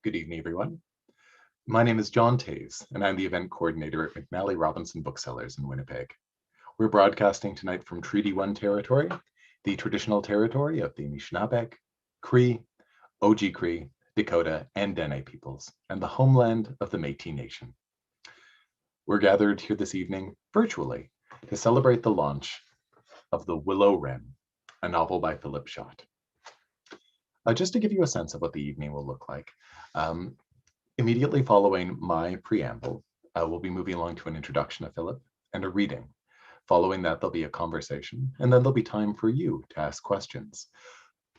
Good evening, everyone. My name is John Taves, and I'm the event coordinator at McNally Robinson Booksellers in Winnipeg. We're broadcasting tonight from Treaty 1 territory, the traditional territory of the Anishinaabeg, Cree, Oji-Cree, Dakota, and Dene peoples, and the homeland of the Métis Nation. We're gathered here this evening virtually to celebrate the launch of The Willow Wren, a novel by Philipp Schott. Just to give you a sense of what the evening will look like, immediately following my preamble, we'll be moving along to an introduction of Philip and a reading. Following that, there'll be a conversation, and then there'll be time for you to ask questions.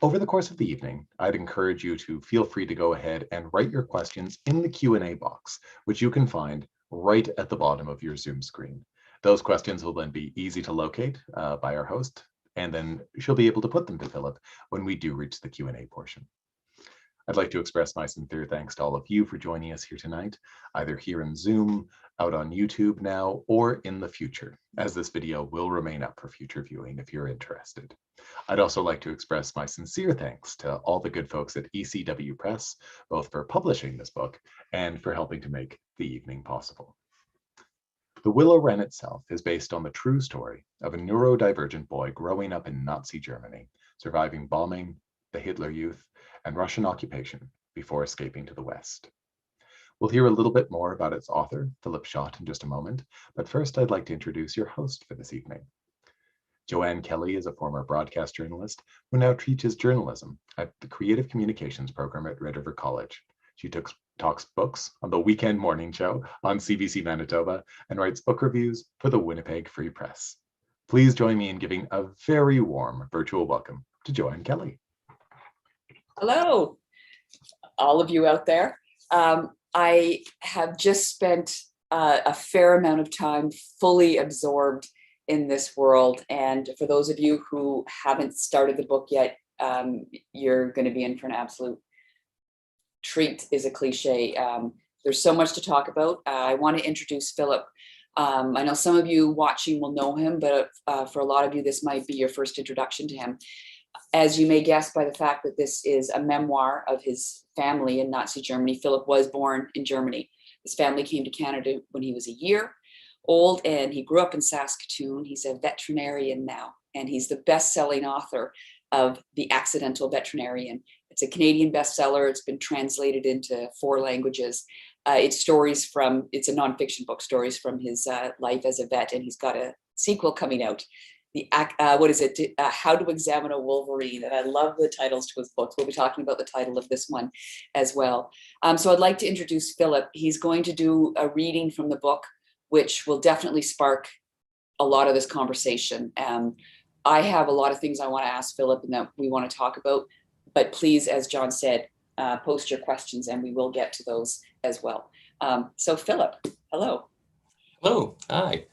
Over the course of the evening, I'd encourage you to feel free to go ahead and write your questions in the Q&A box, which you can find right at the bottom of your Zoom screen. Those questions will then be easy to locate by our host, and then she'll be able to put them to Philip when we do reach the Q&A portion. I'd like to express my sincere thanks to all of you for joining us here tonight, either here in Zoom, out on YouTube now, or in the future, as this video will remain up for future viewing if you're interested. I'd also like to express my sincere thanks to all the good folks at ECW Press, both for publishing this book and for helping to make the evening possible. The Willow Wren itself is based on the true story of a neurodivergent boy growing up in Nazi Germany, surviving bombing, the Hitler Youth, and Russian occupation before escaping to the West. We'll hear a little bit more about its author, Philipp Schott, in just a moment, but first I'd like to introduce your host for this evening. Joanne Kelly is a former broadcast journalist who now teaches journalism at the Creative Communications program at Red River College. She talks books on the Weekend Morning Show on CBC Manitoba and writes book reviews for the Winnipeg Free Press. Please join me in giving a very warm virtual welcome to Joanne Kelly. Hello, all of you out there. I have just spent a fair amount of time fully absorbed in this world. And for those of you who haven't started the book yet, you're going to be in for an absolute treat, is a cliche. There's so much to talk about. I want to introduce Philip. I know some of you watching will know him, but for a lot of you, this might be your first introduction to him. As you may guess by the fact that this is a memoir of his family in Nazi Germany, Philip was born in Germany. His family came to Canada when he was a year old, and he grew up in Saskatoon. He's a veterinarian now, and he's the best-selling author of The Accidental Veterinarian. It's a Canadian bestseller. It's been translated into 4 languages. It's a nonfiction book, stories from his life as a vet, and he's got a sequel coming out. How to Examine a Wolverine. And I love the titles to his books. We'll be talking about the title of this one as well. So I'd like to introduce Philip. He's going to do a reading from the book, which will definitely spark a lot of this conversation. I have a lot of things I want to ask Philip and that we want to talk about, but please, as John said, post your questions and we will get to those as well. So Philip, hello. Hello, hi.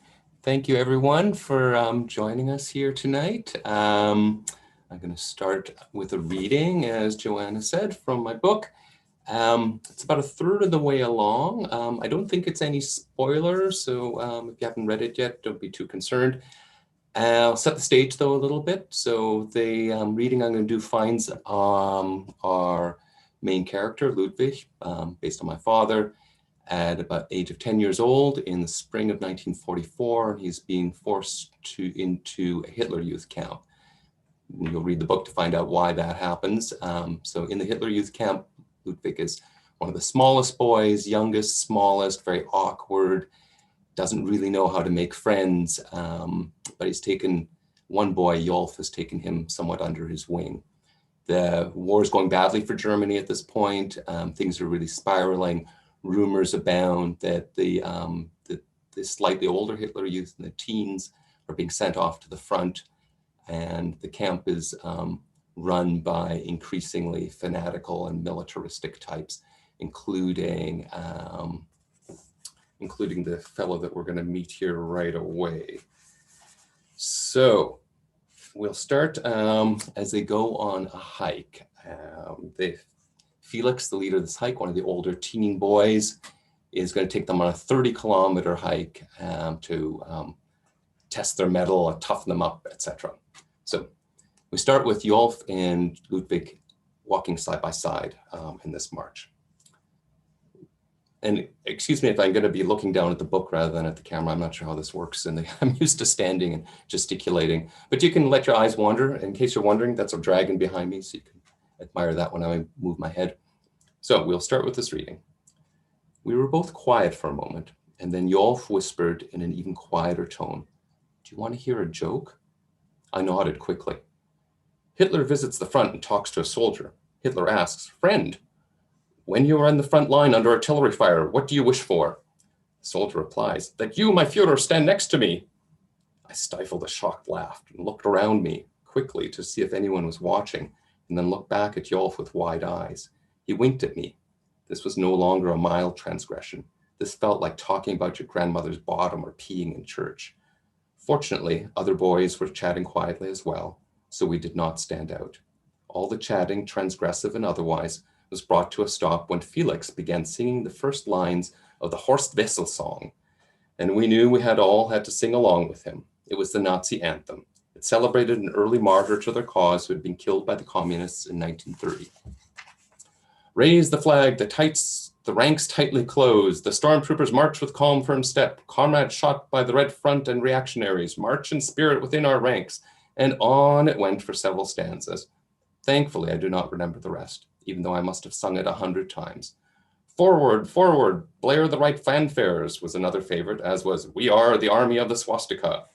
Thank you everyone for joining us here tonight. I'm going to start with a reading, as Joanna said, from my book. It's about a third of the way along. I don't think it's any spoilers, so if you haven't read it yet, don't be too concerned. I'll set the stage though a little bit. So the reading I'm going to do finds our main character, Ludwig, based on my father, at about age of 10 years old in the spring of 1944. He's being forced into a Hitler Youth camp. You'll read the book to find out why that happens. So in the Hitler Youth camp, Ludwig is one of the smallest boys, youngest, smallest, very awkward, doesn't really know how to make friends, but he's taken, one boy, Jolf, has taken him somewhat under his wing. The war is going badly for Germany at this point. Things are really spiraling. Rumors abound that the slightly older Hitler Youth and the teens are being sent off to the front, and the camp is run by increasingly fanatical and militaristic types, including the fellow that we're going to meet here right away. So we'll start as they go on a hike. Felix, the leader of this hike, one of the older teen boys, is going to take them on a 30-kilometer hike to test their mettle, toughen them up, etc. So we start with Jolf and Ludwig walking side by side in this march. And excuse me if I'm going to be looking down at the book rather than at the camera. I'm not sure how this works, and I'm used to standing and gesticulating. But you can let your eyes wander. In case you're wondering, that's a dragon behind me, so you can admire that when I move my head. So we'll start with this reading. We were both quiet for a moment, and then Yolf whispered in an even quieter tone, "Do you want to hear a joke?" I nodded quickly. Hitler visits the front and talks to a soldier. Hitler asks, "Friend, when you are in the front line under artillery fire, what do you wish for?" The soldier replies, "That you, my Führer, stand next to me." I stifled a shocked laugh and looked around me quickly to see if anyone was watching, and then looked back at Yolf with wide eyes. He winked at me. This was no longer a mild transgression. This felt like talking about your grandmother's bottom or peeing in church. Fortunately, other boys were chatting quietly as well, so we did not stand out. All the chatting, transgressive and otherwise, was brought to a stop when Felix began singing the first lines of the Horst Wessel song, and we knew we had to sing along with him. It was the Nazi anthem. It celebrated an early martyr to their cause who had been killed by the communists in 1930. Raise the flag, the ranks tightly close, the stormtroopers march with calm, firm step, comrades shot by the Red Front and reactionaries, march in spirit within our ranks, and on it went for several stanzas. Thankfully, I do not remember the rest, even though I must have sung it 100 times. Forward, forward, blare the right fanfares was another favorite, as was We Are the Army of the Swastika.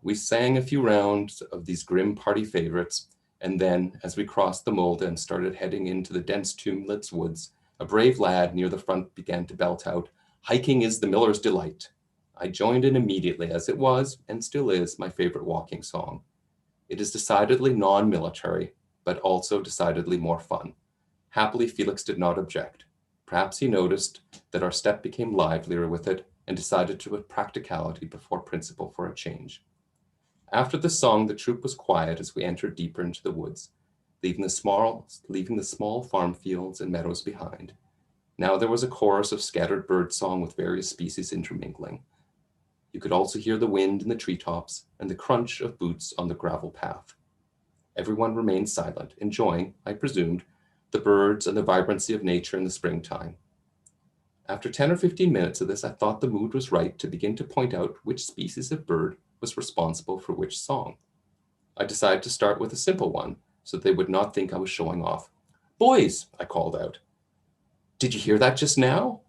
We sang a few rounds of these grim party favorites, and then, as we crossed the Mulde and started heading into the dense Tumlitz woods, a brave lad near the front began to belt out, "Hiking is the miller's delight." I joined in immediately, as it was, and still is, my favorite walking song. It is decidedly non-military, but also decidedly more fun. Happily, Felix did not object. Perhaps he noticed that our step became livelier with it and decided to put practicality before principle for a change. After the song, the troop was quiet as we entered deeper into the woods, leaving the small farm fields and meadows behind. Now there was a chorus of scattered bird song with various species intermingling. You could also hear the wind in the treetops and the crunch of boots on the gravel path. Everyone remained silent, enjoying, I presumed, the birds and the vibrancy of nature in the springtime. After 10 or 15 minutes of this, I thought the mood was right to begin to point out which species of bird was responsible for which song. I decided to start with a simple one, so they would not think I was showing off. "Boys," I called out, "did you hear that just now?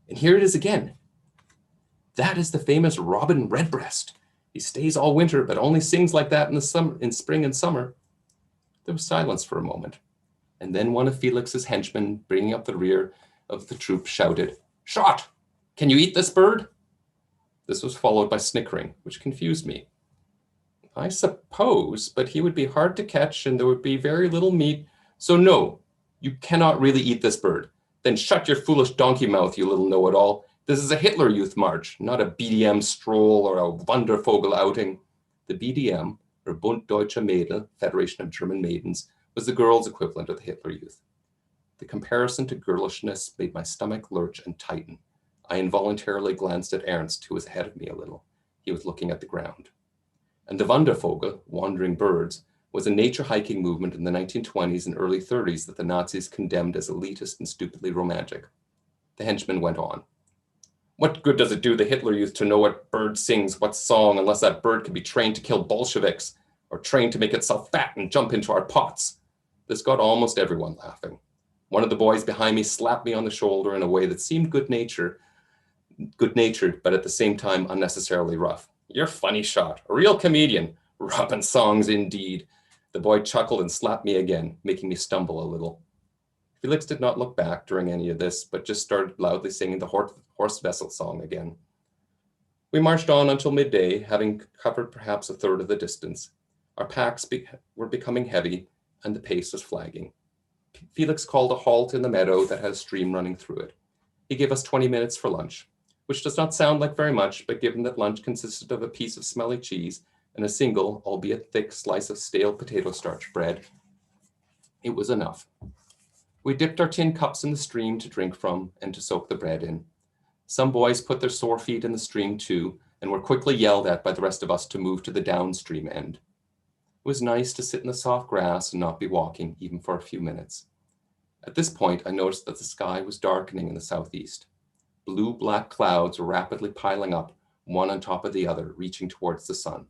And here it is again. That is the famous robin redbreast. He stays all winter, but only sings like that in spring and summer." There was silence for a moment, and then one of Felix's henchmen, bringing up the rear of the troop, shouted, "Schott, can you eat this bird?" This was followed by snickering, which confused me. I suppose, but he would be hard to catch and there would be very little meat, so no, you cannot really eat this bird. Then shut your foolish donkey mouth, you little know-it-all. This is a Hitler Youth March, not a BDM stroll or a Wandervogel outing. The BDM, or Bund Deutscher Mädel, Federation of German Maidens, was the girls' equivalent of the Hitler Youth. The comparison to girlishness made my stomach lurch and tighten. I involuntarily glanced at Ernst, who was ahead of me a little. He was looking at the ground. And the Wandervogel, wandering birds, was a nature hiking movement in the 1920s and early 30s that the Nazis condemned as elitist and stupidly romantic. The henchman went on. "What good does it do the Hitler Youth to know what bird sings what song unless that bird can be trained to kill Bolsheviks or trained to make itself fat and jump into our pots?" This got almost everyone laughing. One of the boys behind me slapped me on the shoulder in a way that seemed good-natured, but at the same time unnecessarily rough. "You're funny, Schott, a real comedian. Robin songs indeed." The boy chuckled and slapped me again, making me stumble a little. Felix did not look back during any of this, but just started loudly singing the Horst Wessel song again. We marched on until midday, having covered perhaps a third of the distance. Our packs were becoming heavy, and the pace was flagging. Felix called a halt in the meadow that had a stream running through it. He gave us 20 minutes for lunch, which does not sound like very much, but given that lunch consisted of a piece of smelly cheese and a single, albeit thick, slice of stale potato starch bread, it was enough. We dipped our tin cups in the stream to drink from and to soak the bread in. Some boys put their sore feet in the stream too, and were quickly yelled at by the rest of us to move to the downstream end. It was nice to sit in the soft grass and not be walking, even for a few minutes. At this point, I noticed that the sky was darkening in the southeast. Blue-black clouds were rapidly piling up, one on top of the other, reaching towards the sun.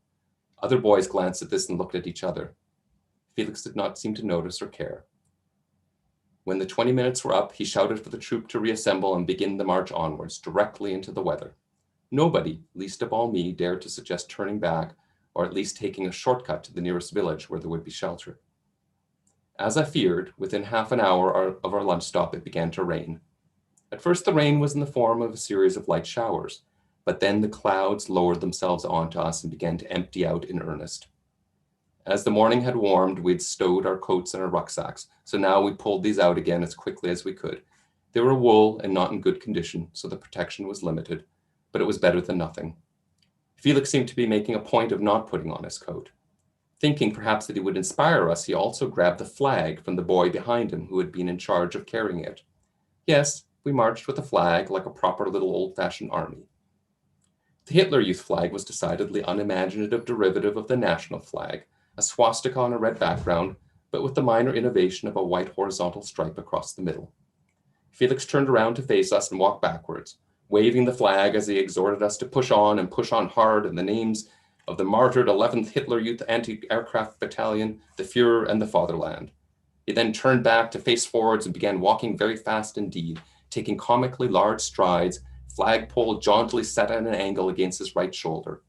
Other boys glanced at this and looked at each other. Felix did not seem to notice or care. When the 20 minutes were up, he shouted for the troop to reassemble and begin the march onwards, directly into the weather. Nobody, least of all me, dared to suggest turning back or at least taking a shortcut to the nearest village where there would be shelter. As I feared, within half an hour of our lunch stop, it began to rain. At first, the rain was in the form of a series of light showers, but then the clouds lowered themselves onto us and began to empty out in earnest. As the morning had warmed, we'd stowed our coats in our rucksacks, so now we pulled these out again as quickly as we could. They were wool and not in good condition, so the protection was limited, but it was better than nothing. Felix seemed to be making a point of not putting on his coat. Thinking perhaps that he would inspire us, he also grabbed the flag from the boy behind him who had been in charge of carrying it. Yes, we marched with a flag like a proper little old-fashioned army. The Hitler Youth flag was decidedly unimaginative derivative of the national flag, a swastika on a red background, but with the minor innovation of a white horizontal stripe across the middle. Felix turned around to face us and walked backwards, waving the flag as he exhorted us to push on and push on hard in the names of the martyred 11th Hitler Youth Anti-Aircraft Battalion, the Führer, and the Fatherland. He then turned back to face forwards and began walking very fast indeed, taking comically large strides, flagpole jauntily set at an angle against his right shoulder.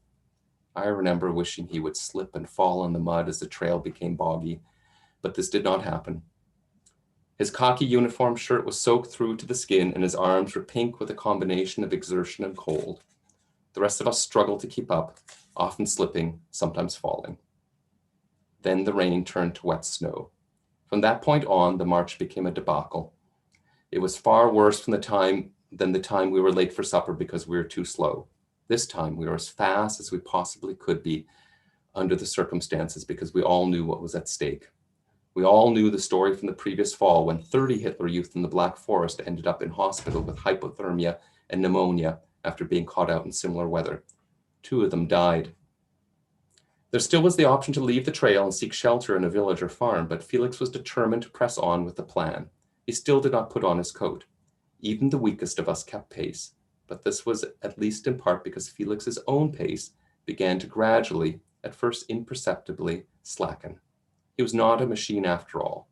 I remember wishing he would slip and fall in the mud as the trail became boggy, but this did not happen. His khaki uniform shirt was soaked through to the skin, and his arms were pink with a combination of exertion and cold. The rest of us struggled to keep up, often slipping, sometimes falling. Then the rain turned to wet snow. From that point on, the march became a debacle. It was far worse than the time we were late for supper because we were too slow. This time we were as fast as we possibly could be under the circumstances because we all knew what was at stake. We all knew the story from the previous fall when 30 Hitler Youth in the Black Forest ended up in hospital with hypothermia and pneumonia after being caught out in similar weather. 2 of them died. There still was the option to leave the trail and seek shelter in a village or farm, but Felix was determined to press on with the plan. He still did not put on his coat. Even the weakest of us kept pace, but this was at least in part because Felix's own pace began to gradually, at first imperceptibly, slacken. He was not a machine after all,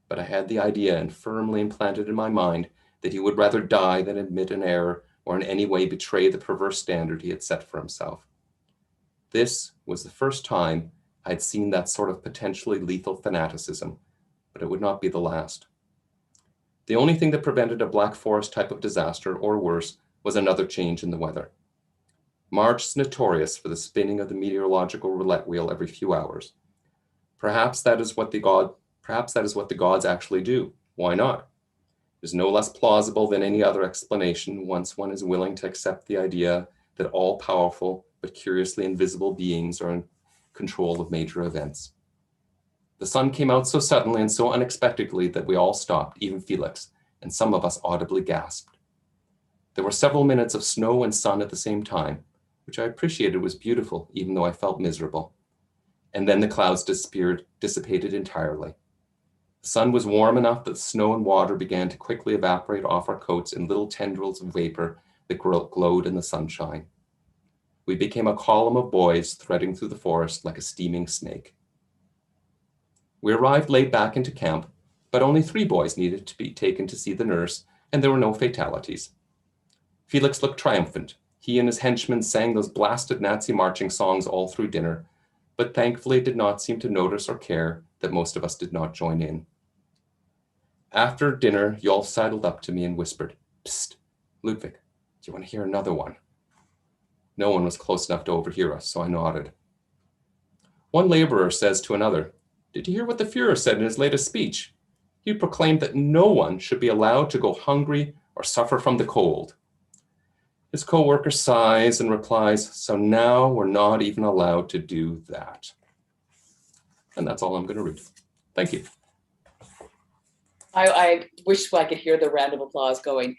but I had the idea and firmly implanted in my mind that he would rather die than admit an error or in any way betray the perverse standard he had set for himself. This was the first time I had seen that sort of potentially lethal fanaticism, but it would not be the last. The only thing that prevented a Black Forest type of disaster, or worse, was another change in the weather. March is notorious for the spinning of the meteorological roulette wheel every few hours. Perhaps that is what the gods actually do. Why not? It is no less plausible than any other explanation once one is willing to accept the idea that all powerful but curiously invisible beings are in control of major events. The sun came out so suddenly and so unexpectedly that we all stopped, even Felix, and some of us audibly gasped. There were several minutes of snow and sun at the same time, which I appreciated was beautiful, even though I felt miserable. And then the clouds dissipated entirely. The sun was warm enough that snow and water began to quickly evaporate off our coats in little tendrils of vapor that glowed in the sunshine. We became a column of boys threading through the forest like a steaming snake. We arrived late back into camp, but only 3 boys needed to be taken to see the nurse, and there were no fatalities. Felix looked triumphant. He and his henchmen sang those blasted Nazi marching songs all through dinner, but thankfully did not seem to notice or care that most of us did not join in. After dinner, Yolf sidled up to me and whispered, "Psst, Ludwig, do you want to hear another one?" No one was close enough to overhear us, so I nodded. One laborer says to another, "Did you hear what the Führer said in his latest speech? He proclaimed that no one should be allowed to go hungry or suffer from the cold." His co-worker sighs and replies, "So now we're not even allowed to do that." And that's all I'm going to read. Thank you. I wish I could hear the round of applause going.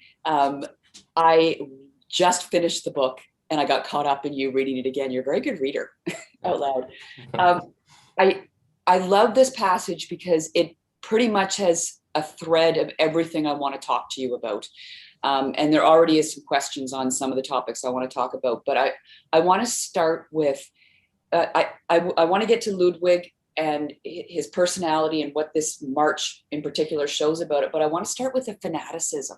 I just finished the book and I got caught up in you reading it again. You're a very good reader out loud. I love this passage because it pretty much has a thread of everything I want to talk to you about. And there already is some questions on some of the topics I want to talk about, but I want to start with, I want to get to Ludwig and his personality and what this march in particular shows about it, but I want to start with the fanaticism.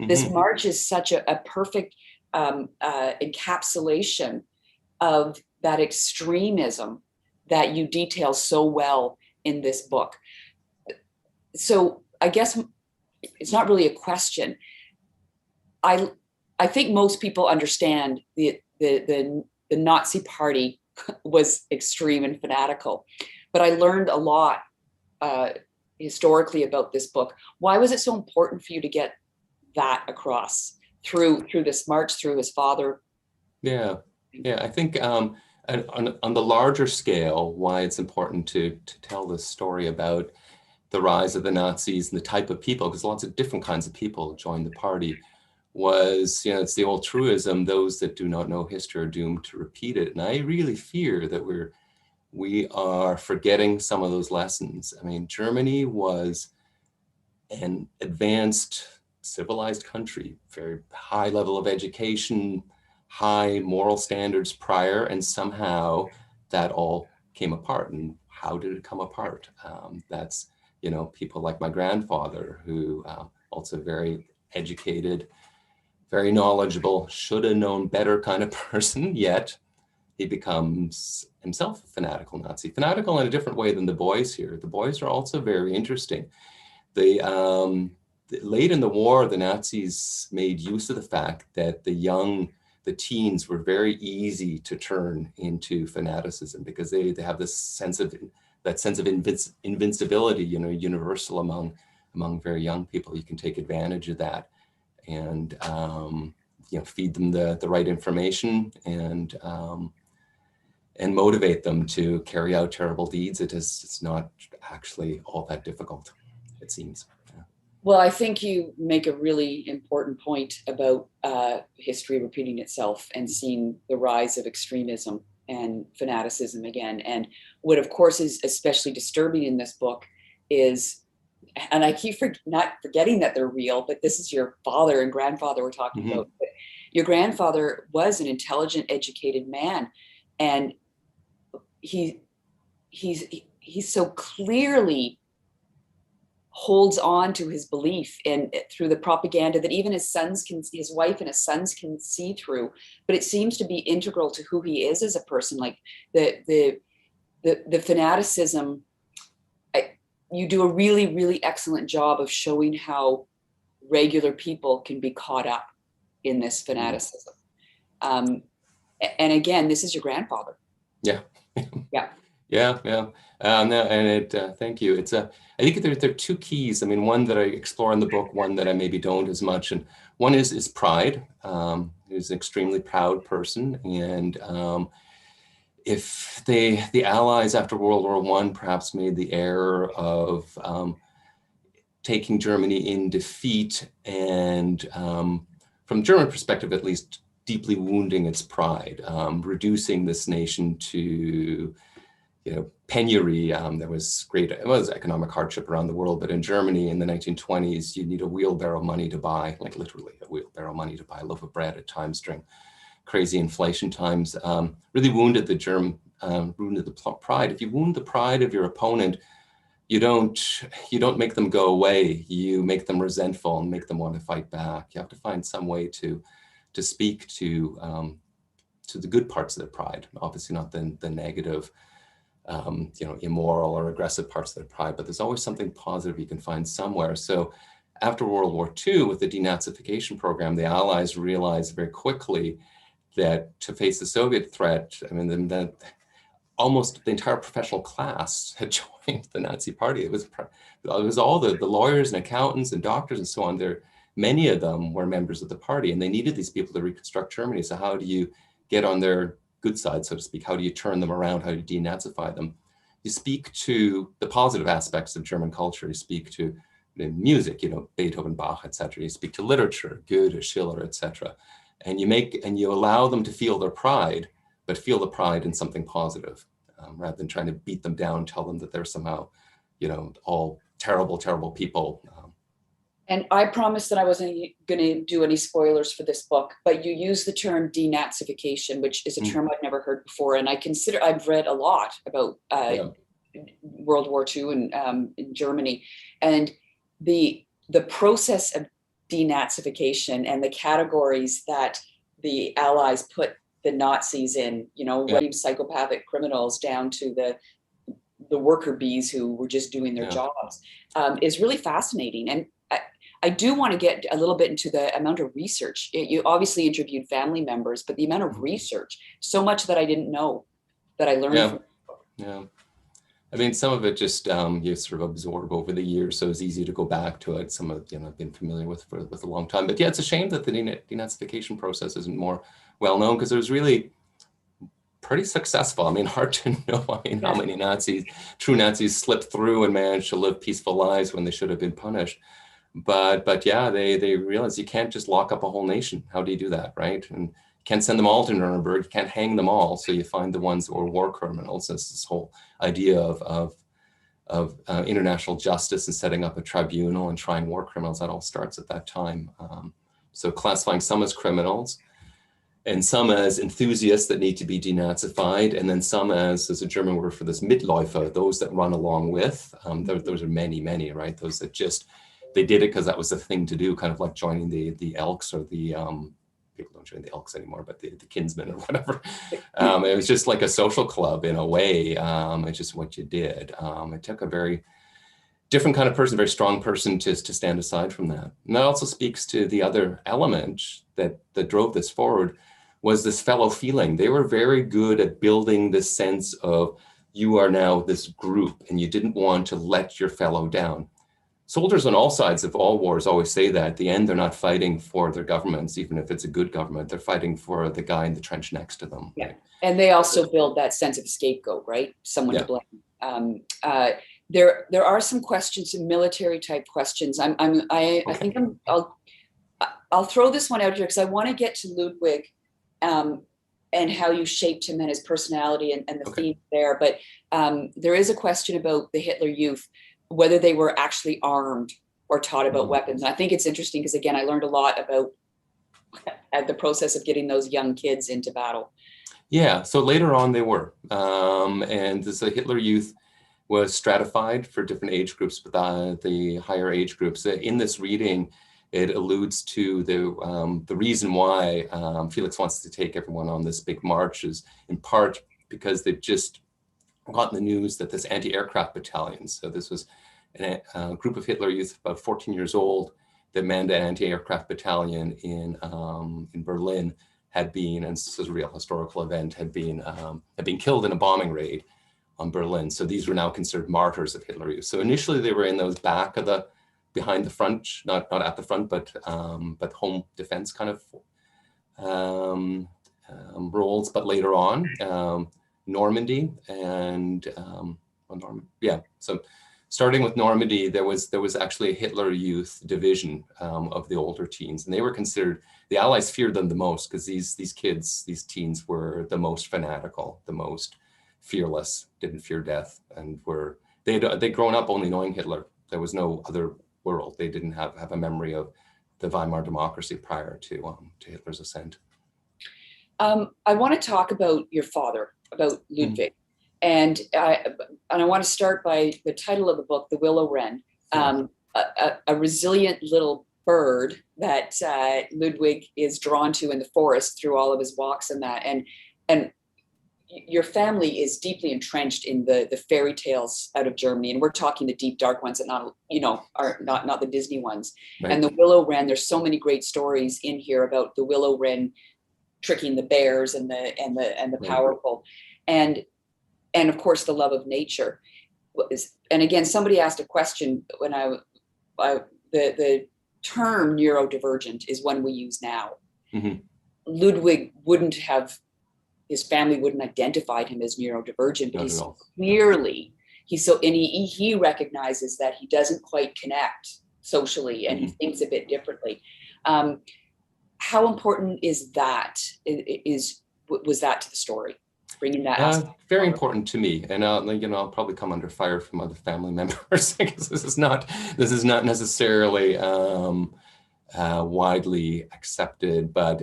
This march is such a perfect encapsulation of that extremism that you detail so well in this book. So I guess it's not really a question. I think most people understand the Nazi Party was extreme and fanatical, but I learned a lot historically about this book. Why was it so important for you to get that across through this march, through his father? Yeah, I think on the larger scale, why it's important to tell this story about the rise of the Nazis and the type of people, because lots of different kinds of people joined the party, was, it's the old truism, those that do not know history are doomed to repeat it. And I really fear that we are forgetting some of those lessons. I mean, Germany was an advanced, civilized country, very high level of education, high moral standards prior, and somehow that all came apart. And how did it come apart? That's, people like my grandfather, who also very educated, very knowledgeable, should have known better kind of person, yet he becomes himself a fanatical Nazi. Fanatical in a different way than the boys here. The boys are also very interesting. Late in the war, the Nazis made use of the fact that the teens were very easy to turn into fanaticism, because they have this sense of invincibility, universal among very young people. You can take advantage of that and feed them the right information and motivate them to carry out terrible deeds. It's not actually all that difficult, it seems. Well, I think you make a really important point about history repeating itself and seeing the rise of extremism and fanaticism again. And what, of course, is especially disturbing in this book is, and I keep not forgetting that they're real, but this is your father and grandfather we're talking about. But your grandfather was an intelligent, educated man, and he's so clearly holds on to his belief and through the propaganda that even his wife and his sons can see through, but it seems to be integral to who he is as a person. Like the fanaticism, you do a really, really excellent job of showing how regular people can be caught up in this fanaticism. And again, this is your grandfather. Yeah. Yeah. Thank you. I think there are two keys. I mean, one that I explore in the book, one that I maybe don't as much. And one is pride. He's an extremely proud person. And if the Allies after World War I perhaps made the error of taking Germany in defeat and from German perspective, at least, deeply wounding its pride, reducing this nation to penury. It was economic hardship around the world, but in Germany in the 1920s, you need a wheelbarrow money to buy, like literally a wheelbarrow money to buy a loaf of bread at times during crazy inflation times. Really wounded the pride. If you wound the pride of your opponent, you don't make them go away. You make them resentful and make them want to fight back. You have to find some way to speak to the good parts of their pride, obviously not the negative, immoral or aggressive parts of their pride, but there's always something positive you can find somewhere. So after World War II, with the denazification program, the Allies realized very quickly that to face the Soviet threat, that almost the entire professional class had joined the Nazi Party. It was all the lawyers and accountants and doctors and so on. Many of them were members of the party, and they needed these people to reconstruct Germany. So how do you get on their good side, so to speak? How do you turn them around? How do you denazify them? You speak to the positive aspects of German culture. You speak to music, Beethoven, Bach, etc. You speak to literature, Goethe, Schiller, etc. And you allow them to feel their pride, but feel the pride in something positive, rather than trying to beat them down, tell them that they're somehow, all terrible, terrible people. And I promised that I wasn't going to do any spoilers for this book, but you use the term denazification, which is a term I've never heard before. And I've read a lot about World War II and in Germany, and the process of denazification and the categories that the Allies put the Nazis in, psychopathic criminals down to the worker bees who were just doing their jobs, is really fascinating. And I do want to get a little bit into the amount of research. You obviously interviewed family members, but the amount of research, so much that I didn't know that I learned from. Yeah. I mean, some of it just you sort of absorb over the years, so it's easy to go back to it. Some of it, I've been familiar with for a long time. But yeah, it's a shame that the denazification process isn't more well known, because it was really pretty successful. I mean, hard to know. How many true Nazis slipped through and managed to live peaceful lives when they should have been punished. But yeah, they realized you can't just lock up a whole nation. How do you do that, right? And you can't send them all to Nuremberg. You can't hang them all. So you find the ones who are war criminals. That's this whole idea of international justice and setting up a tribunal and trying war criminals. That all starts at that time. So classifying some as criminals, and some as enthusiasts that need to be denazified, and then some as, there's a German word for this, Mitläufer, those that run along with. Those are many, right? Those that just, they did it because that was the thing to do, kind of like joining the Elks, or the, people don't join the Elks anymore, but the Kinsmen or whatever. It was just like a social club in a way. It's just what you did. It took a very different kind of person, very strong person to stand aside from that. And that also speaks to the other element that drove this forward, was this fellow feeling. They were very good at building this sense of, you are now this group and you didn't want to let your fellow down. Soldiers on all sides of all wars always say that at the end, they're not fighting for their governments, even if it's a good government, they're fighting for the guy in the trench next to them. Yeah. And they also build that sense of scapegoat, right? Someone to blame. There are some questions, some military type questions. I think I'll throw this one out here because I want to get to Ludwig and how you shaped him and his personality and the theme there. But there is a question about the Hitler Youth, whether they were actually armed or taught about weapons. And I think it's interesting because, again, I learned a lot about the process of getting those young kids into battle. Yeah, so later on they were. And the Hitler Youth was stratified for different age groups, but the higher age groups. In this reading, it alludes to the reason why Felix wants to take everyone on this big march is in part because they've just gotten the news that this anti-aircraft battalion, so this was a group of Hitler Youth about 14 years old that manned an anti-aircraft battalion in Berlin, had been, and this is a real historical event, had been killed in a bombing raid on Berlin. So these were now considered martyrs of Hitler Youth. So initially they were in those behind the front, not at the front, but home defense kind of roles. But later on, Normandy and so starting with Normandy, there was actually a Hitler Youth division of the older teens, and they were considered, the Allies feared them the most because these teens were the most fanatical, the most fearless, didn't fear death, and they'd grown up only knowing Hitler. There was no other world. They didn't have a memory of the Weimar democracy prior to Hitler's ascent. I want to talk about your father, about Ludwig. And I want to start by the title of the book, The Willow Wren, a resilient little bird that Ludwig is drawn to in the forest through all of his walks and that. And your family is deeply entrenched in the fairy tales out of Germany, and we're talking the deep dark ones, and not the Disney ones. Right. And the Willow Wren, there's so many great stories in here about the Willow Wren tricking the bears and the powerful, and of course the love of nature. And again, somebody asked a question when the term neurodivergent is one we use now. Mm-hmm. Ludwig his family wouldn't identify him as neurodivergent, but he recognizes that he doesn't quite connect socially, and he thinks a bit differently. How important is that? Was that to the story? bringing that aspect Very forward. important to me, and I'll probably come under fire from other family members because this is not necessarily widely accepted. But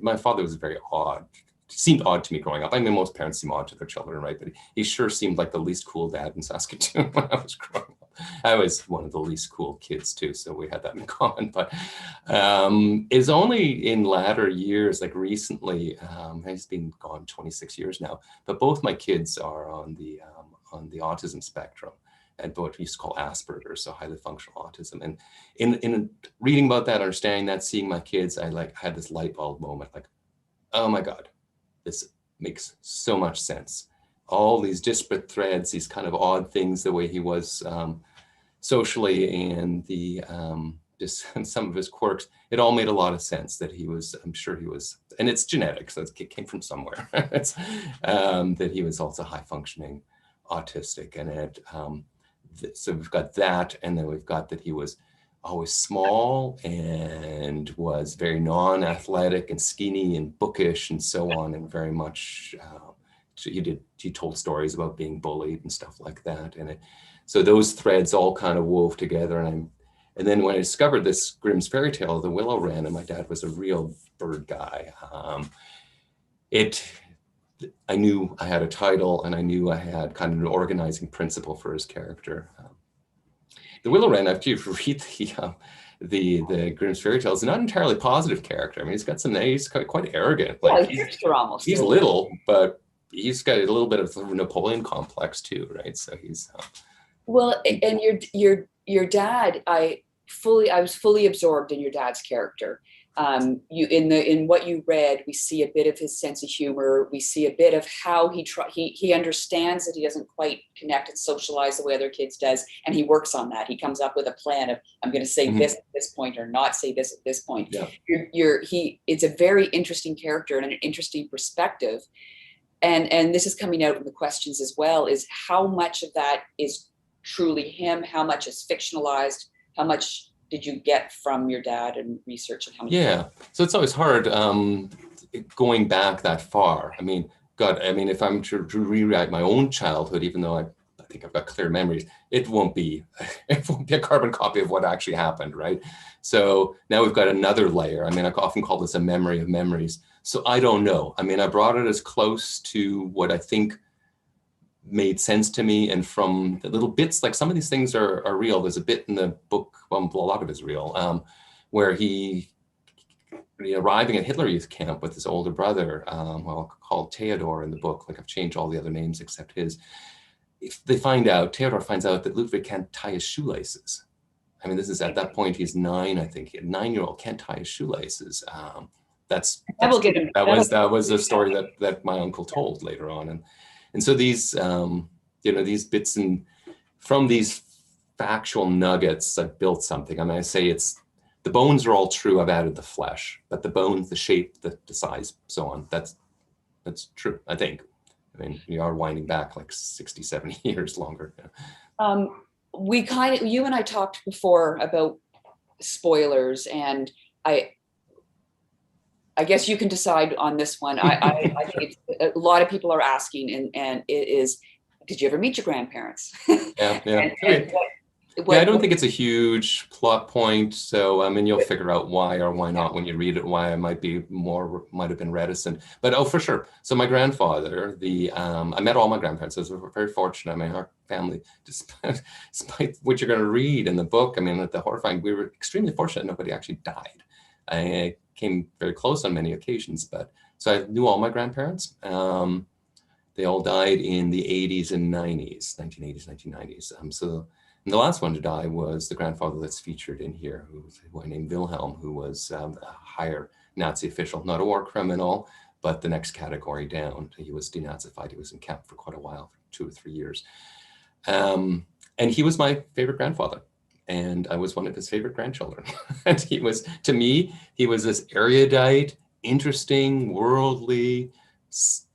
my father was very odd. Seemed odd to me growing up. I mean, most parents seem odd to their children, right? But he sure seemed like the least cool dad in Saskatoon when I was growing up. I was one of the least cool kids too, so we had that in common. But it's only in latter years, like recently, he's been gone 26 years now, but both my kids are on the autism spectrum, and what we used to call Asperger's, so highly functional autism. And in reading about that, understanding that, seeing my kids, I had this light bulb moment, like, oh my God, this makes so much sense. All these disparate threads, these kind of odd things, the way he was socially, and just some of his quirks, it all made a lot of sense. That I'm sure he was, and it's genetic, so it came from somewhere. That he was also high functioning autistic, and so we've got that, and then we've got that he was always small and was very non-athletic and skinny and bookish and so on, and very much he told stories about being bullied and stuff like that. And so those threads all kind of wove together. And then when I discovered this Grimm's fairy tale, the Willow Wren, and my dad was a real bird guy, I knew I had a title, and I knew I had kind of an organizing principle for his character. The Willow Wren, after you read the Grimm's fairy tale, is not entirely positive character. I mean, he's quite arrogant. Like, he's little, but he's got a little bit of a Napoleon complex too, right? So he's well, and your dad, I was fully absorbed in your dad's character. In what you read, we see a bit of his sense of humor. We see a bit of how he understands that he doesn't quite connect and socialize the way other kids does, and he works on that. He comes up with a plan of, I'm going to say this at this point, or not say this at this point. Yeah. It's a very interesting character and an interesting perspective. And this is coming out in the questions as well, is how much of that is truly him, how much is fictionalized, how much did you get from your dad and research? And how much? Yeah, so it's always hard going back that far. I mean, God, if I'm to rewrite my own childhood, even though I think I've got clear memories, it won't be a carbon copy of what actually happened, right? So now we've got another layer. I mean, I often call this a memory of memories. So I don't know. I mean, I brought it as close to what I think made sense to me, and from the little bits, like some of these things are real. There's a bit in the book, well, a lot of it is real, where he arriving at Hitler Youth Camp with his older brother, called Theodore in the book. Like, I've changed all the other names except his. If Theodore finds out that Ludwig can't tie his shoelaces. I mean, this is at that point, he's 9, I think. A 9-year-old can't tie his shoelaces. That was a story that my uncle told later on. And so these, these bits from these factual nuggets, I've built something. I mean, I say the bones are all true. I've added the flesh, but the bones, the shape, the size, so on, that's true, I think. I mean, we are winding back like 60, 70 years longer. You and I talked before about spoilers, and I guess you can decide on this one. I think a lot of people are asking, and it is, did you ever meet your grandparents? Yeah. I don't think it's a huge plot point. So, I mean, you'll figure out why or why not when you read it, why I might have been reticent. But for sure. So my grandfather, I met all my grandparents. I was very fortunate. I mean, our family, despite what you're going to read in the book, I mean, the horrifying, we were extremely fortunate nobody actually died. I came very close on many occasions, but so I knew all my grandparents. They all died in the 80s and 90s, 1980s, 1990s. So and the last one to die was the grandfather that's featured in here, who I named Wilhelm, who was a higher Nazi official, not a war criminal, but the next category down. He was denazified. He was in camp for quite a while, 2 or 3 years. And he was my favorite grandfather. And I was one of his favorite grandchildren. And to me, he was this erudite, interesting, worldly,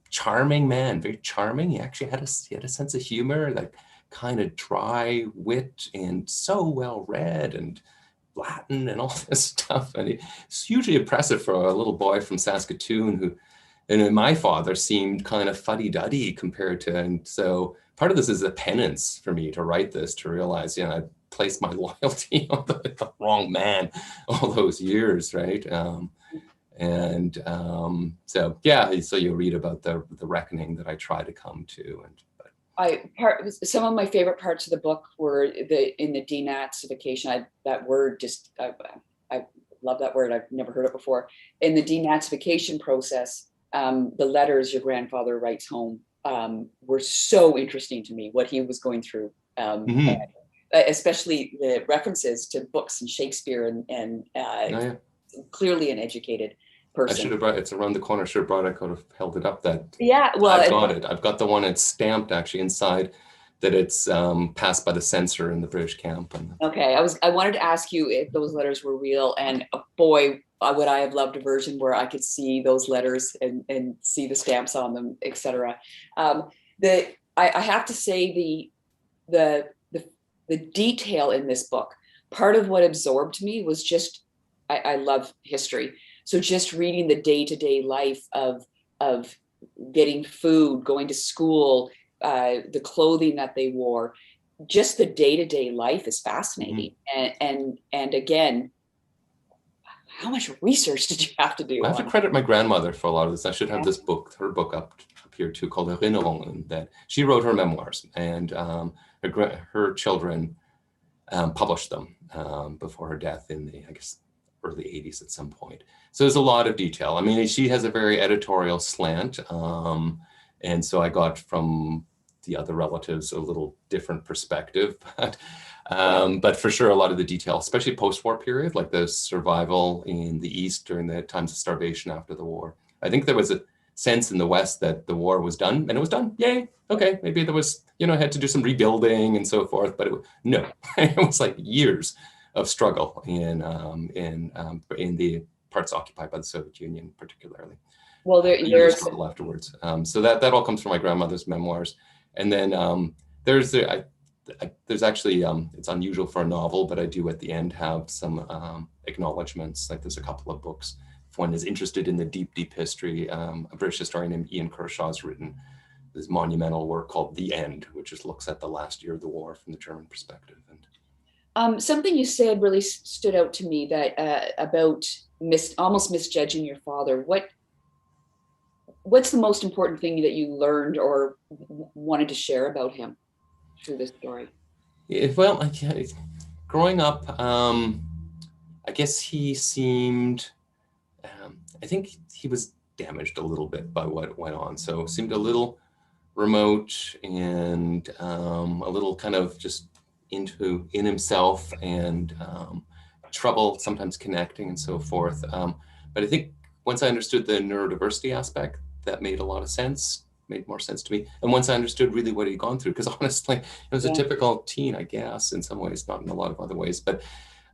charming man, very charming. He actually had a sense of humor, like kind of dry wit, and so well read, and Latin and all this stuff. And it's hugely impressive for a little boy from Saskatoon who And my father seemed kind of fuddy-duddy compared to, and so part of this is a penance for me to write this, to realize, you know, I placed my loyalty on the wrong man all those years, right? So yeah, so you read about the reckoning that I try to come to, some of my favorite parts of the book were in the denazification. That word just I love that word. I've never heard it before. In the denazification process, the letters your grandfather writes home were so interesting to me. What he was going through, especially the references to books and Shakespeare and clearly an educated person. I should have brought it's around the corner. Should have brought. I could have held it up. That well, I've got it. I've got the one that's stamped actually inside, that it's passed by the censor in the British camp. Okay, I wanted to ask you if those letters were real, and boy, would I have loved a version where I could see those letters and see the stamps on them, etc. I have to say the detail in this book. Part of what absorbed me was just I love history. So just reading the day-to-day life of getting food, going to school, the clothing that they wore, just the day-to-day life is fascinating. And again, how much research did you have to do? I have to credit my grandmother for a lot of this. I should have this book, her book up here too, called Erinnerungen, that she wrote her memoirs, and her children published them before her death in the, I guess, early 80s at some point. So there's a lot of detail. I mean, she has a very editorial slant. And so I got from the other relatives a little different perspective. But for sure, a lot of the detail, especially post-war period, like the survival in the East during the times of starvation after the war. I think there was a sense in the West that the war was done, and it was done. Yay. Okay. Maybe there was, had to do some rebuilding and so forth, but no, it was like years of struggle in the parts occupied by the Soviet Union, particularly. Well, there's struggle afterwards. So that all comes from my grandmother's memoirs, and then there's actually it's unusual for a novel, but I do at the end have some acknowledgements. Like there's a couple of books. If one is interested in the deep history, a British historian named Ian Kershaw has written this monumental work called The End, which just looks at the last year of the war from the German perspective. And something you said really stood out to me, that about almost misjudging your father. What's the most important thing that you learned or wanted to share about him through this story? Well, growing up, I guess he seemed, I think he was damaged a little bit by what went on. So seemed a little remote and a little kind of just in himself, and trouble sometimes connecting and so forth. But I think once I understood the neurodiversity aspect, that made a lot of sense, made more sense to me. And once I understood really what he'd gone through, because honestly, it was a typical teen, I guess, in some ways, not in a lot of other ways, but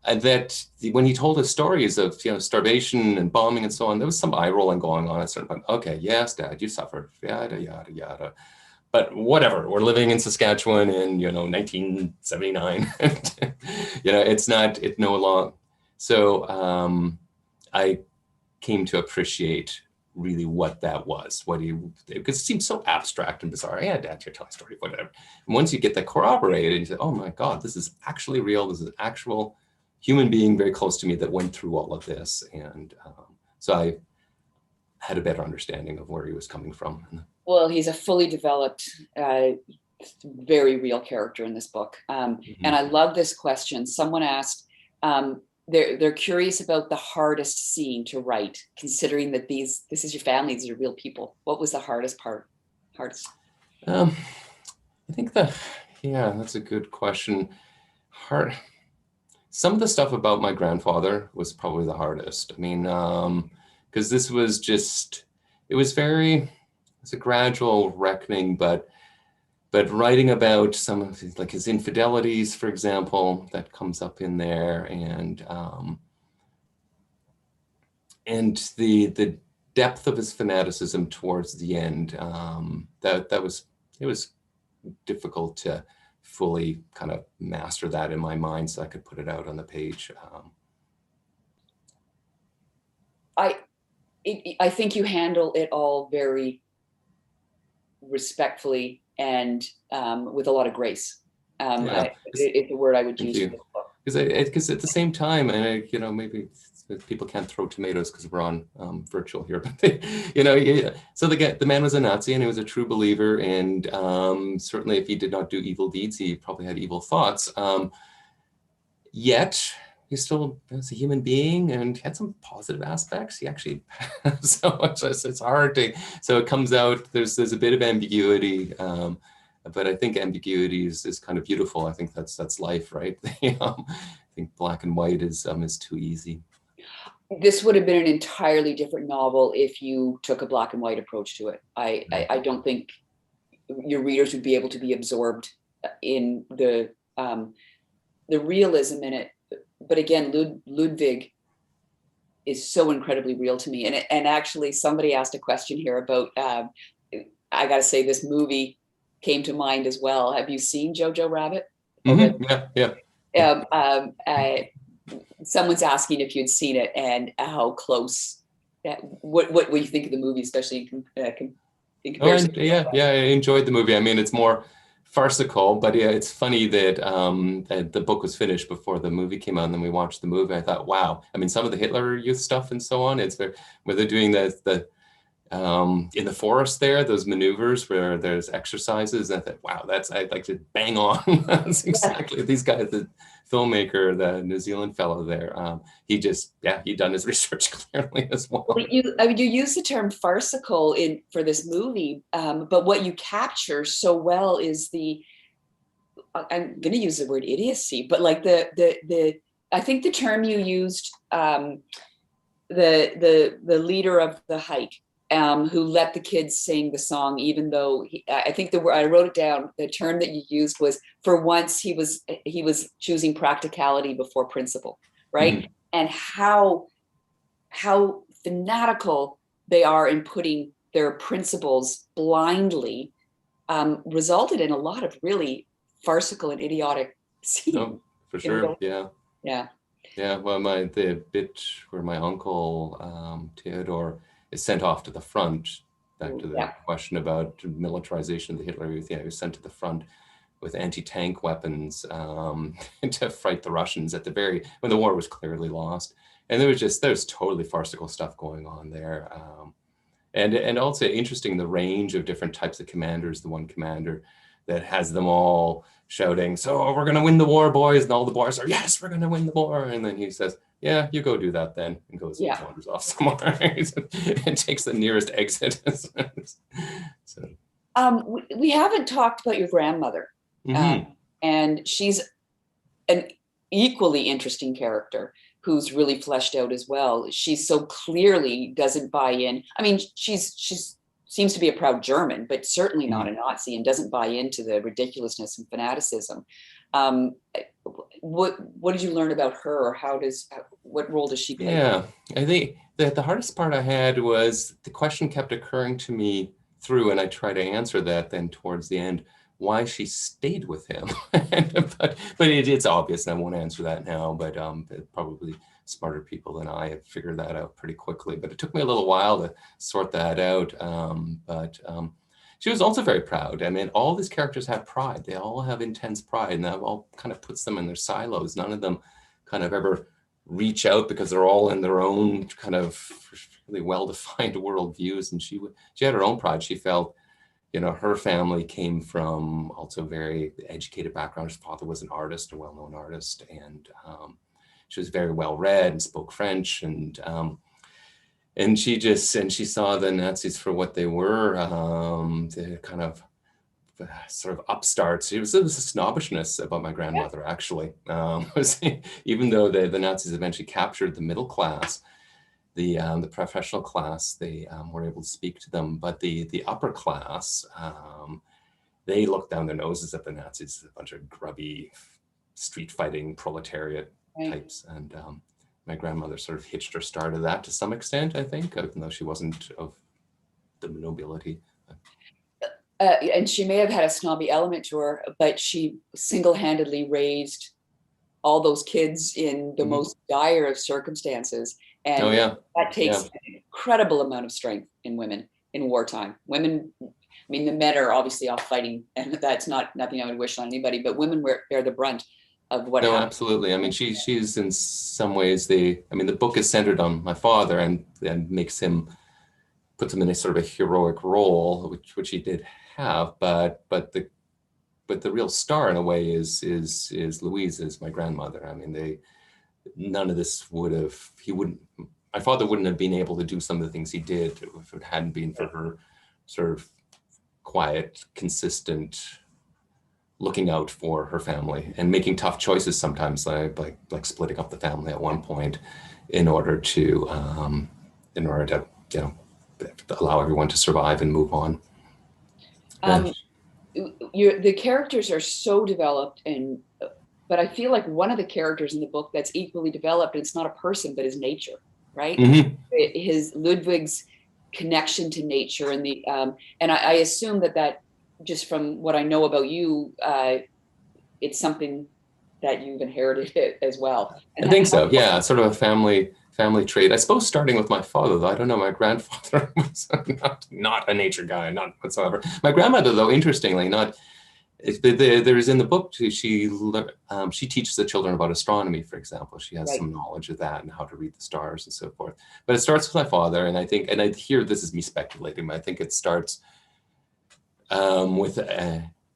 that when he told his stories of starvation and bombing and so on, there was some eye rolling going on at a certain point. Okay, yes, Dad, you suffered, yada, yada, yada. But whatever, we're living in Saskatchewan in, 1979. It's no long. So I came to appreciate really what that was, because it seemed so abstract and bizarre. Yeah, Dad, you're telling a story, whatever. And once you get that corroborated, you say, oh my God, this is actually real. This is an actual human being very close to me that went through all of this. And so I had a better understanding of where he was coming from. Well, he's a fully developed, very real character in this book. And I love this question. Someone asked, they're curious about the hardest scene to write, considering that this is your family, these are real people. What was the hardest part? I think that's a good question. Some of the stuff about my grandfather was probably the hardest. I mean, because this was it's a gradual reckoning, but writing about some of his infidelities, for example, that comes up in there, and the depth of his fanaticism towards the end, it was difficult to fully kind of master that in my mind so I could put it out on the page. I think you handle it all very respectfully and with a lot of grace. It's a word I would use. Because at the same time, and maybe people can't throw tomatoes because we're on virtual here, but so the man was a Nazi and he was a true believer, and certainly if he did not do evil deeds, he probably had evil thoughts. Yet he still was a human being and had some positive aspects. He actually so much. It's hard to. So it comes out. There's a bit of ambiguity. But I think ambiguity is kind of beautiful. I think that's life, right? I think black and white is too easy. This would have been an entirely different novel if you took a black and white approach to it. I don't think your readers would be able to be absorbed in the realism in it. But again, Ludwig is so incredibly real to me. And actually, somebody asked a question here about. I got to say, this movie came to mind as well. Have you seen Jojo Rabbit? Mm-hmm. Yeah. Someone's asking if you'd seen it and how close. What you think of the movie, especially in comparison? I enjoyed the movie. I mean, it's more farcical, but yeah, it's funny that that the book was finished before the movie came out, and then we watched the movie. I thought, wow. I mean, some of the Hitler Youth stuff and so on. It's where they're doing the in the forest there, those maneuvers where there's exercises. I thought, wow, I'd like to bang on. That's exactly these guys, the filmmaker, the New Zealand fellow there. He'd done his research clearly as well. You use the term farcical for this movie, but what you capture so well is I'm going to use the word idiocy, but like I think the term you used, the leader of the hike, who let the kids sing the song, even though I think I wrote it down. The term that you used was, for once he was choosing practicality before principle, right? Mm-hmm. And how fanatical they are in putting their principles blindly resulted in a lot of really farcical and idiotic scenes. Oh, for sure. Yeah. Well, the bit where my uncle Theodore is sent off to the front, back to the question about militarization of the Hitler Youth. Yeah, he was sent to the front with anti-tank weapons to fight the Russians when the war was clearly lost. And there's totally farcical stuff going on there. And also interesting, the range of different types of commanders. The one commander that has them all shouting, "So we're going to win the war, boys." And all the boys are, "Yes, we're going to win the war." And then he says, "Yeah, you go do that then," and goes and wanders off somewhere and takes the nearest exit. So, we haven't talked about your grandmother, and she's an equally interesting character who's really fleshed out as well. She so clearly doesn't buy in. I mean, she's seems to be a proud German, but certainly not a Nazi, and doesn't buy into the ridiculousness and fanaticism. What did you learn about her, or what role does she play? Yeah, I think the hardest part I had was the question kept occurring to me through, and I try to answer that then towards the end, why she stayed with him. but it's obvious, and I won't answer that now, but probably smarter people than I have figured that out pretty quickly. But it took me a little while to sort that out. But she was also very proud. I mean, all these characters have pride. They all have intense pride, and that all kind of puts them in their silos. None of them kind of ever reach out because they're all in their own kind of really well-defined worldviews. And she had her own pride. She felt, her family came from also very educated background. Her father was an artist, a well-known artist, and she was very well-read and spoke French, and she saw the Nazis for what they were, the kind of sort of upstarts. There was a snobbishness about my grandmother, actually. Even though the Nazis eventually captured the middle class, the professional class, they were able to speak to them, but the upper class, they looked down their noses at the Nazis, a bunch of grubby, street fighting proletariat types. And my grandmother sort of hitched her star to that to some extent, I think, even though she wasn't of the nobility. And she may have had a snobby element to her, but she single-handedly raised all those kids in the most dire of circumstances. And that takes an incredible amount of strength in women in wartime. Women, I mean, the men are obviously off fighting, and that's nothing I would wish on anybody, but women bear the brunt of what No, happened. absolutely. I mean, she's in some ways the book is centered on my father and puts him in a sort of a heroic role, which he did have, but the real star in a way is Louise, is my grandmother. I mean, none of this my father wouldn't have been able to do some of the things he did if it hadn't been for her sort of quiet, consistent looking out for her family and making tough choices sometimes, like splitting up the family at one point in order to allow everyone to survive and move on. The characters are so developed, but I feel like one of the characters in the book that's equally developed, and it's not a person, but is nature, right? Mm-hmm. His Ludwig's connection to nature, and I assume that just from what I know about you, it's something that you've inherited as well. I think so. Yeah, sort of a family trait. I suppose starting with my father, though. I don't know. My grandfather was not a nature guy, not whatsoever. My grandmother, though, interestingly, there is in the book. She teaches the children about astronomy, for example. She has some knowledge of that and how to read the stars and so forth. But it starts with my father, and I think, and I hear this is me speculating, but I think it starts with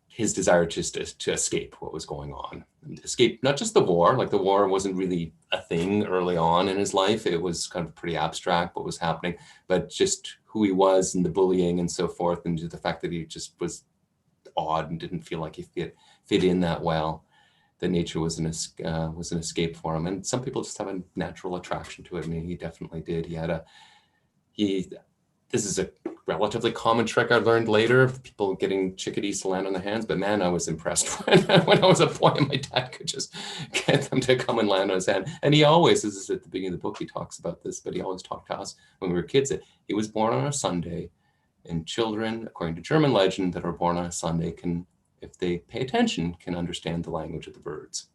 his desire to escape what was going on, and escape not just the war. Like, the war wasn't really a thing early on in his life. It was kind of pretty abstract what was happening, but just who he was and the bullying and so forth, and the fact that he just was odd and didn't feel like he fit in that well. That nature was an escape for him, and some people just have a natural attraction to it, and he definitely did. This is a relatively common trick I learned later, of people getting chickadees to land on their hands. But man, I was impressed when I was a boy and my dad could just get them to come and land on his hand. And he always, this is at the beginning of the book, he talks about this, but he always talked to us when we were kids that he was born on a Sunday, and children, according to German legend, that are born on a Sunday can, if they pay attention, can understand the language of the birds.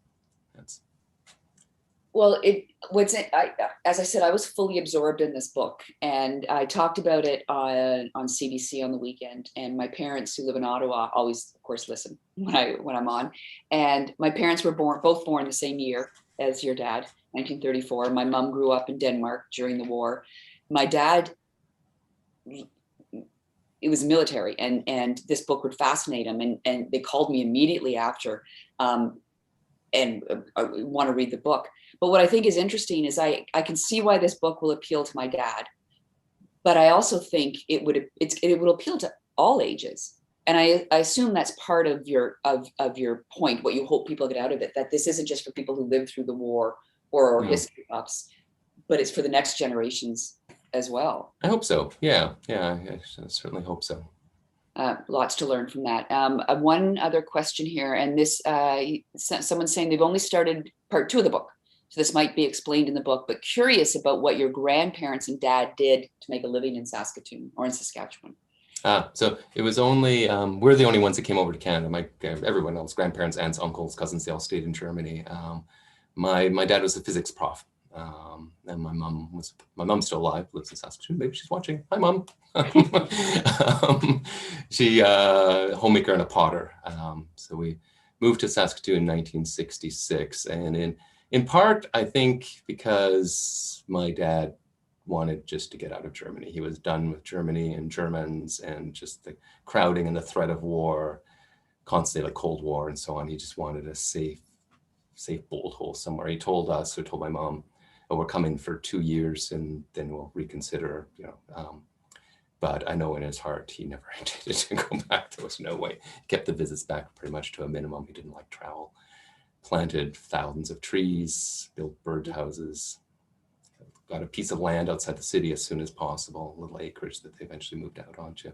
As I said, I was fully absorbed in this book, and I talked about it on CBC on the weekend. And my parents, who live in Ottawa, always, of course, listen when I'm on. And my parents were both born the same year as your dad, 1934. My mom grew up in Denmark during the war. My dad, it was military, and this book would fascinate him. And they called me immediately after, and want to read the book. But what I think is interesting is I can see why this book will appeal to my dad, but I also think it will appeal to all ages. And I assume that's part of your point, what you hope people get out of it, that this isn't just for people who lived through the war or history buffs, but it's for the next generations as well. I hope so. Yeah, I certainly hope so. Lots to learn from that. One other question here, and this someone's saying they've only started part 2 of the book, so this might be explained in the book, but curious about what your grandparents and dad did to make a living in Saskatoon or in Saskatchewan. So it was only, we're the only ones that came over to Canada. Everyone else, grandparents, aunts, uncles, cousins, they all stayed in Germany. My dad was a physics prof. And my mom's still alive, lives in Saskatoon. Maybe she's watching. Hi, Mom. She homemaker and a potter. So we moved to Saskatoon in 1966, and in part, I think because my dad wanted just to get out of Germany. He was done with Germany and Germans and just the crowding and the threat of war, constantly, like Cold War and so on. He just wanted a safe bolt hole somewhere. He told us, or told my mom, "Oh, we're coming for 2 years and then we'll reconsider," but I know in his heart he never intended to go back. There was no way. He kept the visits back pretty much to a minimum. He didn't like travel. Planted thousands of trees, built birdhouses, got a piece of land outside the city as soon as possible, a little acreage that they eventually moved out onto.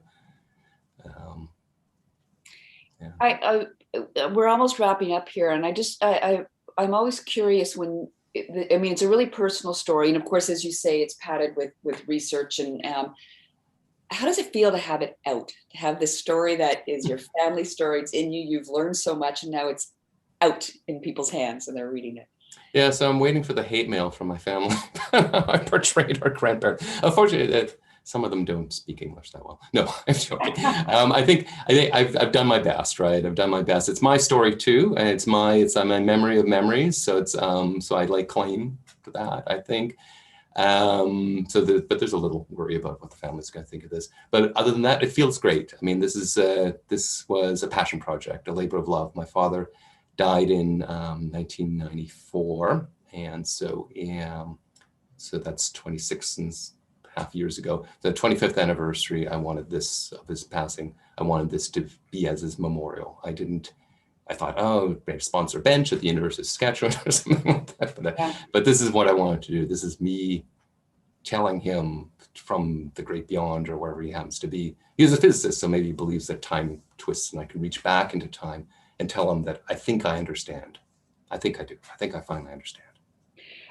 We're almost wrapping up here, and I'm always curious when. It's a really personal story, and of course, as you say, it's padded with research. And how does it feel to have it out? To have this story that is your family story, it's in you. You've learned so much, and now it's out in people's hands, and they're reading it. Yeah, so I'm waiting for the hate mail from my family. I portrayed our grandparents. Unfortunately, some of them don't speak English that well. No, I'm joking. I think I've done my best, right? I've done my best. It's my story too, and it's my memory of memories. So it's so I like claim to that, I think. But there's a little worry about what the family's going to think of this. But other than that, it feels great. I mean, this was a passion project, a labor of love. My father died in 1994, and so that's 26 and a half years ago. The 25th anniversary, I wanted this of his passing. I wanted this to be as his memorial. I thought, oh, maybe sponsor a bench at the University of Saskatchewan or something like that. But this is what I wanted to do. This is me telling him from the great beyond, or wherever he happens to be. He was a physicist, so maybe he believes that time twists and I can reach back into time and tell him that I think I understand. I think I do. I think I finally understand.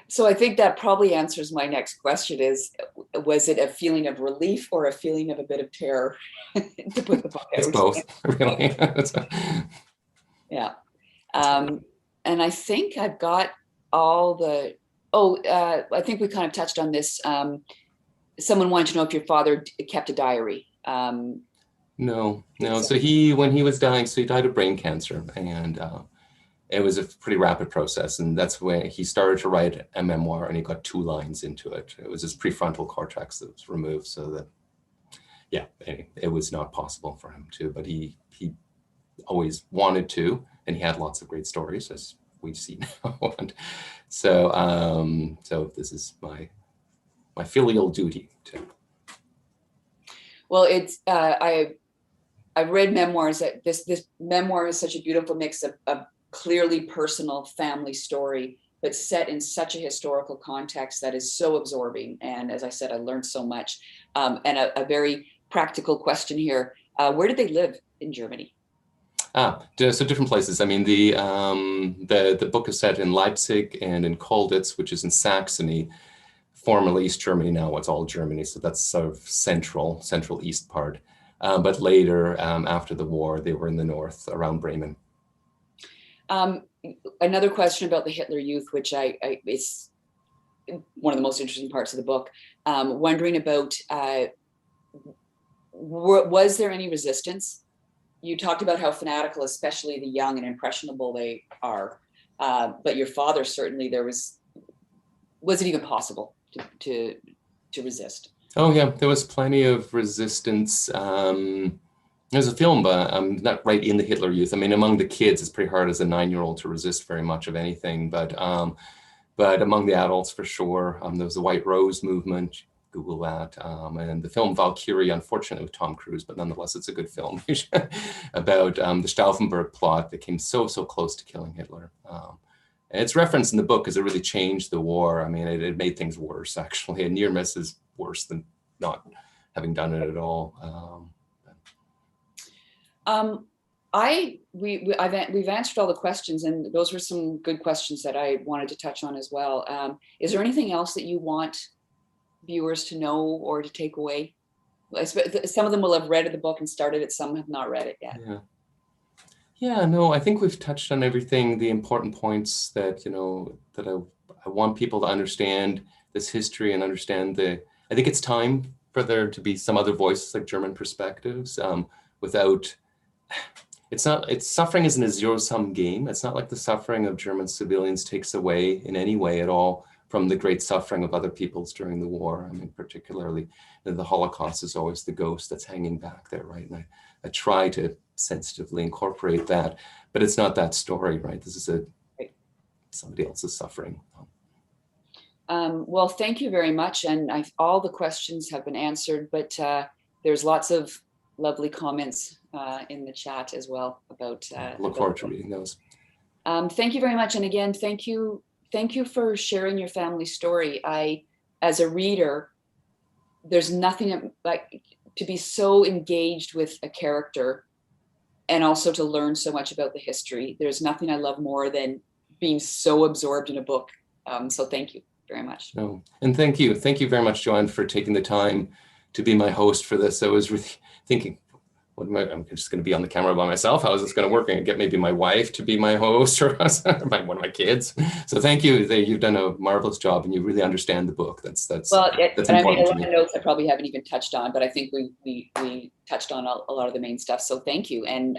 So I think that probably answers my next question is, was it a feeling of relief or a feeling of a bit of terror to put the book out? It's both, really. Yeah. And I think I've got all the, I think we kind of touched on this. Someone wanted to know if your father kept a diary. No. So when he was dying, so he died of brain cancer, and it was a pretty rapid process. And that's when he started to write a memoir, and he got 2 lines into it. It was his prefrontal cortex that was removed, so that, yeah, it was not possible for him to, but he always wanted to, and he had lots of great stories, as we see now. And so this is my filial duty to. Well, it's I've read memoirs that this memoir is such a beautiful mix of clearly personal family story, but set in such a historical context that is so absorbing. And as I said, I learned so much. And a very practical question here: where did they live in Germany? So different places. I mean, the book is set in Leipzig and in Colditz, which is in Saxony, formerly East Germany. Now it's all Germany, so that's sort of central east part. But later, after the war, they were in the north around Bremen. Another question about the Hitler Youth, which it's one of the most interesting parts of the book. Wondering about, was there any resistance? You talked about how fanatical, especially the young and impressionable, they are. But your father, certainly, was it even possible to resist? Oh yeah, there was plenty of resistance. There's a film, but I'm not right in the Hitler Youth. I mean, among the kids, it's pretty hard as a 9-year-old to resist very much of anything. But among the adults, for sure, there was the White Rose movement. Google that. And the film Valkyrie, unfortunately, with Tom Cruise, but nonetheless, it's a good film about the Stauffenberg plot that came so close to killing Hitler. And it's referenced in the book because it really changed the war. I mean, it made things worse, actually. A near miss is worse than not having done it at all. We've answered all the questions, and those were some good questions that I wanted to touch on as well. Is there anything else that you want viewers to know or to take away? Some of them will have read the book and started it, some have not read it yet. Yeah, no, I think we've touched on everything, the important points that, that I want people to understand this history and understand I think it's time for there to be some other voices, like German perspectives, suffering isn't a zero-sum game. It's not like the suffering of German civilians takes away in any way at all from the great suffering of other peoples during the war. I mean, particularly the Holocaust is always the ghost that's hanging back there, right? And I try to sensitively incorporate that, but it's not that story, right? This is somebody else's suffering. Well, thank you very much. And all the questions have been answered, but there's lots of lovely comments in the chat as well about. Look forward to reading those. Thank you very much. And again, thank you for sharing your family story. As a reader, there's nothing like to be so engaged with a character and also to learn so much about the history. There's nothing I love more than being so absorbed in a book. So thank you very much. Oh, and thank you very much, Joanne, for taking the time to be my host for this. I was really thinking, I'm just going to be on the camera by myself. How is this going to work? And get maybe my wife to be my host or one of my kids. So thank you. You've done a marvelous job, and you really understand the book. That's important I made a to lot me. of notes I probably haven't even touched on, but I think we touched on a lot of the main stuff. So thank you. And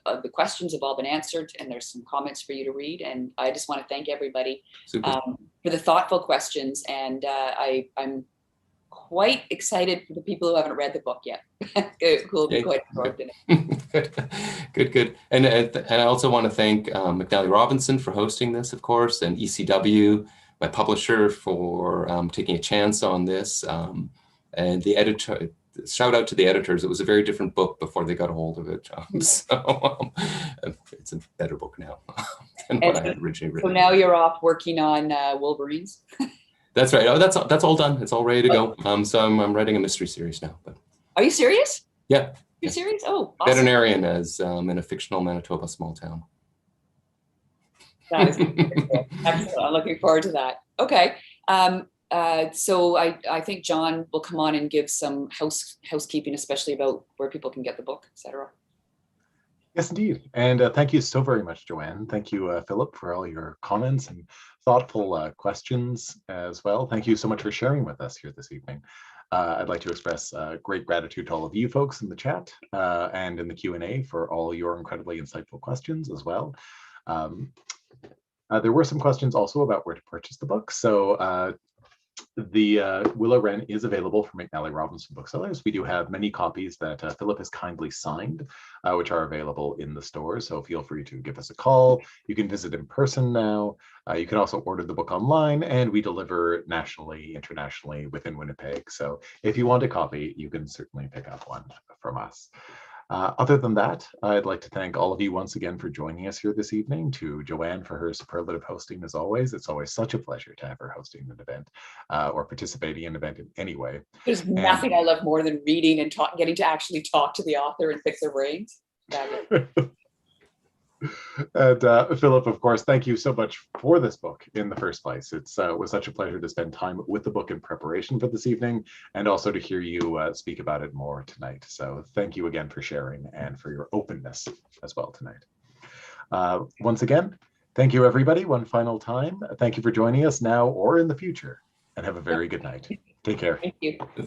the questions have all been answered, and there's some comments for you to read. And I just want to thank everybody for the thoughtful questions. And I'm quite excited for the people who haven't read the book yet. Who will be quite absorbed in it. Good. And I also want to thank McNally Robinson for hosting this, of course, and ECW, my publisher, for taking a chance on this. And the editor, shout out to the editors. It was a very different book before they got a hold of it. So it's a better book now than what I had originally written. So now you're off working on Wolverines? That's right. Oh, that's all done. It's all ready to go. So I'm writing a mystery series now. But are you serious? Yeah. You're serious? Oh, awesome. Veterinarian as in a fictional Manitoba small town. That is excellent. I'm looking forward to that. Okay. So I think John will come on and give some housekeeping, especially about where people can get the book, etc. Yes, indeed. And thank you so very much, Joanne. Thank you, Philip, for all your comments and thoughtful questions as well. Thank you so much for sharing with us here this evening. I'd like to express great gratitude to all of you folks in the chat and in the Q&A for all your incredibly insightful questions as well. There were some questions also about where to purchase the book. So the Willow Wren is available from McNally Robinson Booksellers. We do have many copies that Philip has kindly signed, which are available in the store. So feel free to give us a call. You can visit in person now. You can also order the book online, and we deliver nationally, internationally within Winnipeg. So if you want a copy, you can certainly pick up one from us. Other than that, I'd like to thank all of you once again for joining us here this evening, to Joanne for her superlative hosting as always. It's always such a pleasure to have her hosting an event or participating in an event in any way. There's nothing I love more than reading and getting to actually talk to the author and pick their brains. And Philip, of course, thank you so much for this book in the first place. It was such a pleasure to spend time with the book in preparation for this evening, and also to hear you speak about it more tonight. So thank you again for sharing and for your openness as well tonight. Once again, thank you, everybody. One final time, thank you for joining us now or in the future, and have a very good night. Take care. Thank you. Thank you.